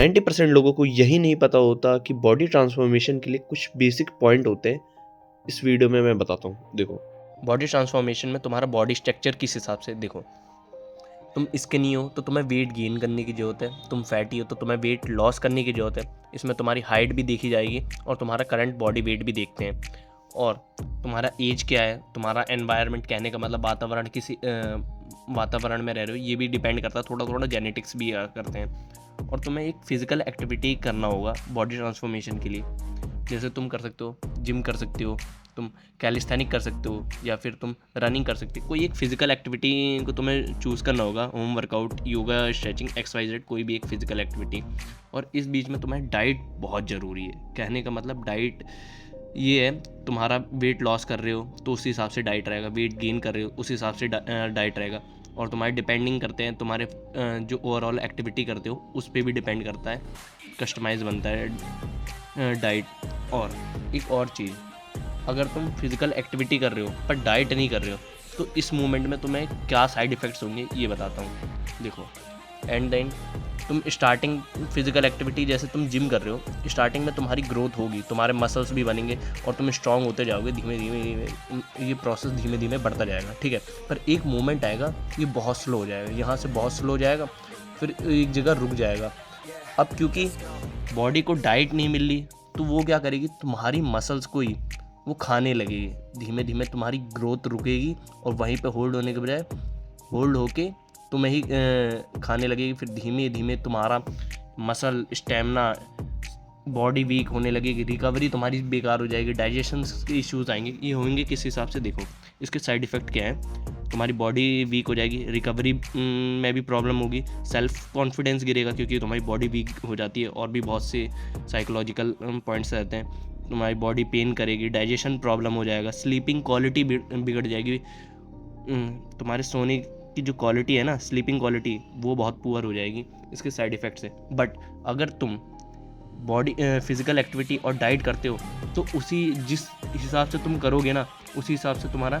90% लोगों को यही नहीं पता होता कि बॉडी ट्रांसफॉर्मेशन के लिए कुछ बेसिक पॉइंट होते हैं। इस वीडियो में मैं बताता हूँ। देखो, बॉडी ट्रांसफॉर्मेशन में तुम्हारा बॉडी स्ट्रक्चर किस हिसाब से, देखो तुम स्किनी हो तो तुम्हें वेट गेन करने की ज़रूरत है, तुम फैटी हो तो तुम्हें वेट लॉस करने की ज़रूरत है। इसमें तुम्हारी हाइट भी देखी जाएगी और तुम्हारा करंट बॉडी वेट भी देखते हैं, और तुम्हारा एज क्या है, तुम्हारा एनवायरनमेंट, कहने का मतलब वातावरण, किसी वातावरण में रह रहे हो, ये भी डिपेंड करता है। थोड़ा थोड़ा जेनेटिक्स भी करते हैं। और तुम्हें एक फिजिकल एक्टिविटी करना होगा बॉडी ट्रांसफॉर्मेशन के लिए। जैसे तुम कर सकते हो, जिम कर सकते हो, तुम कैलिस्थेनिक कर सकते हो, या फिर तुम रनिंग कर सकते हो। कोई एक फिजिकल एक्टिविटी को तुम्हें चूज़ करना होगा, home workout, yoga, stretching, exercise, कोई भी एक फिजिकल एक्टिविटी। और इस बीच में तुम्हें डाइट बहुत ज़रूरी है। कहने का मतलब डाइट ये है, तुम्हारा वेट लॉस कर रहे हो तो उस हिसाब से डाइट रहेगा, वेट गेन कर रहे हो उस हिसाब से डाइट रहेगा। और तुम्हारे डिपेंडिंग करते हैं, तुम्हारे जो ओवरऑल एक्टिविटी करते हो उस पर भी डिपेंड करता है, कस्टमाइज़ बनता है डाइट। और एक और चीज़, अगर तुम फिजिकल एक्टिविटी कर रहे हो पर डाइट नहीं कर रहे हो तो इस मूवमेंट में तुम्हें क्या साइड इफ़ेक्ट्स होंगे ये बताता हूँ। देखो, एंड देन तुम स्टार्टिंग फिजिकल एक्टिविटी, जैसे तुम जिम कर रहे हो, स्टार्टिंग में तुम्हारी ग्रोथ होगी, तुम्हारे मसल्स भी बनेंगे और तुम स्ट्रांग होते जाओगे धीमे धीमे धीमे, ये प्रोसेस धीमे धीमे बढ़ता जाएगा, ठीक है। पर एक मोमेंट आएगा, ये बहुत स्लो हो जाएगा, यहाँ से बहुत स्लो हो जाएगा, फिर एक जगह रुक जाएगा। अब क्योंकि बॉडी को डाइट नहीं मिल रही तो वो क्या करेगी, तुम्हारी मसल्स को ही वो खाने लगेगी। धीमे धीमे तुम्हारी ग्रोथ रुकेगी और वहीं पे होल्ड होने के बजाय होल्ड होके तुम्हें ही खाने लगेगी। फिर धीमे धीमे तुम्हारा मसल स्टेमिना, बॉडी वीक होने लगेगी, रिकवरी तुम्हारी बेकार हो जाएगी, डाइजेशन के इश्यूज़ आएंगे। ये होंगे किस हिसाब से, देखो इसके साइड इफ़ेक्ट क्या है। तुम्हारी बॉडी वीक हो जाएगी, रिकवरी में भी प्रॉब्लम होगी, सेल्फ कॉन्फिडेंस गिरेगा क्योंकि तुम्हारी बॉडी वीक हो जाती है, और भी बहुत से साइकोलॉजिकल पॉइंट्स रहते हैं। तुम्हारी बॉडी पेन करेगी, डाइजेशन प्रॉब्लम हो जाएगा, स्लीपिंग क्वालिटी बिगड़ जाएगी। तुम्हारे सोने की जो क्वालिटी है ना, स्लीपिंग क्वालिटी, वो बहुत पुअर हो जाएगी इसके साइड इफ़ेक्ट से। बट अगर तुम बॉडी फिजिकल एक्टिविटी और डाइट करते हो तो उसी जिस हिसाब से तुम करोगे ना, उसी हिसाब से तुम्हारा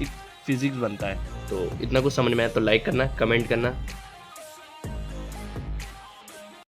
एक फिजिक्स बनता है। तो इतना कुछ समझ में आया तो लाइक करना, कमेंट करना।